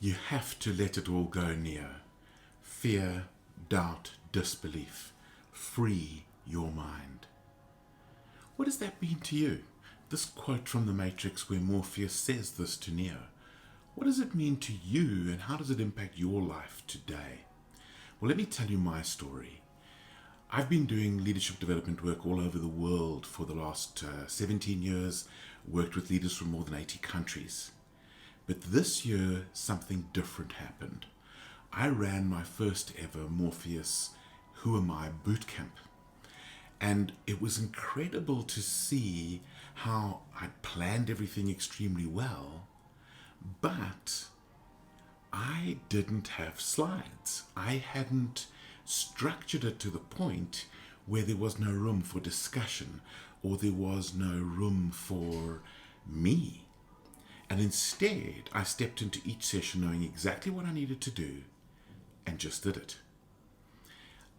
You have to let it all go, Neo. Fear, doubt, disbelief. Free your mind. What does that mean to you? This quote from the Matrix where Morpheus says this to Neo. What does it mean to you, and how does it impact your life today? Well, let me tell you my story. I've been doing leadership development work all over the world for the last 17 years, worked with leaders from more than 80 countries. But this year, something different happened. I ran my first ever Morpheus Who Am I boot camp. And it was incredible to see how I'd planned everything extremely well, but I didn't have slides. I hadn't structured it to the point where there was no room for discussion or there was no room for me. And instead, I stepped into each session knowing exactly what I needed to do and just did it.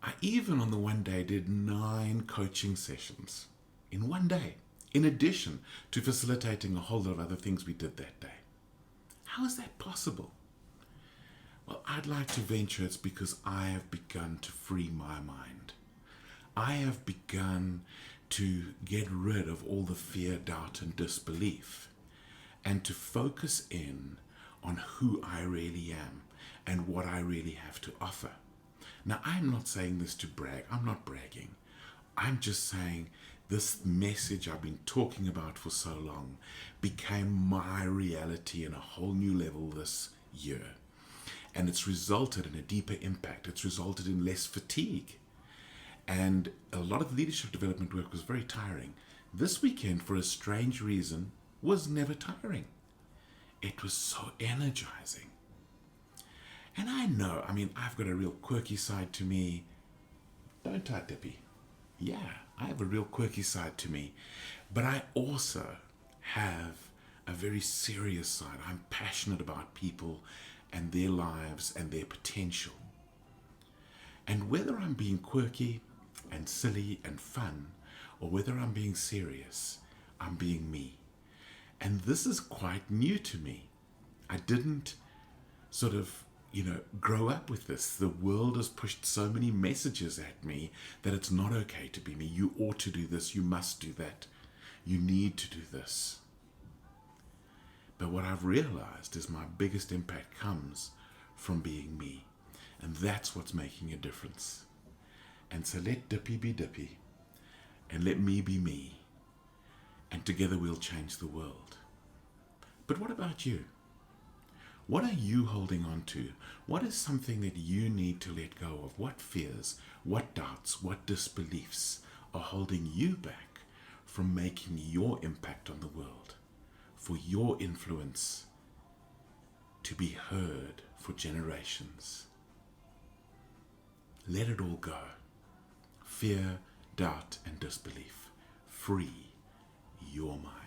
I even on the one day did 9 coaching sessions in one day, in addition to facilitating a whole lot of other things we did that day. How is that possible? Well, I'd like to venture it's because I have begun to free my mind. I have begun to get rid of all the fear, doubt, and disbelief, and to focus in on who I really am and what I really have to offer. Now, I'm not saying this to brag. I'm not bragging. I'm just saying this message I've been talking about for so long became my reality in a whole new level this year. And it's resulted in a deeper impact. It's resulted in less fatigue. And a lot of the leadership development work was very tiring. This weekend, for a strange reason, was never tiring. It was so energizing. And I know, I've got a real quirky side to me. Don't I, Dippy? Yeah, I have a real quirky side to me. But I also have a very serious side. I'm passionate about people and their lives and their potential. And whether I'm being quirky and silly and fun, or whether I'm being serious, I'm being me. And this is quite new to me. I didn't sort of, grow up with this. The world has pushed so many messages at me that it's not okay to be me. You ought to do this. You must do that. You need to do this. But what I've realized is my biggest impact comes from being me. And that's what's making a difference. And so let Dippy be Dippy. And let me be me. And together we'll change the world. But what about you? What are you holding on to? What is something that you need to let go of? What fears, what doubts, what disbeliefs are holding you back from making your impact on the world, for your influence to be heard for generations? Let it all go. Fear, doubt, and disbelief. Free your mind.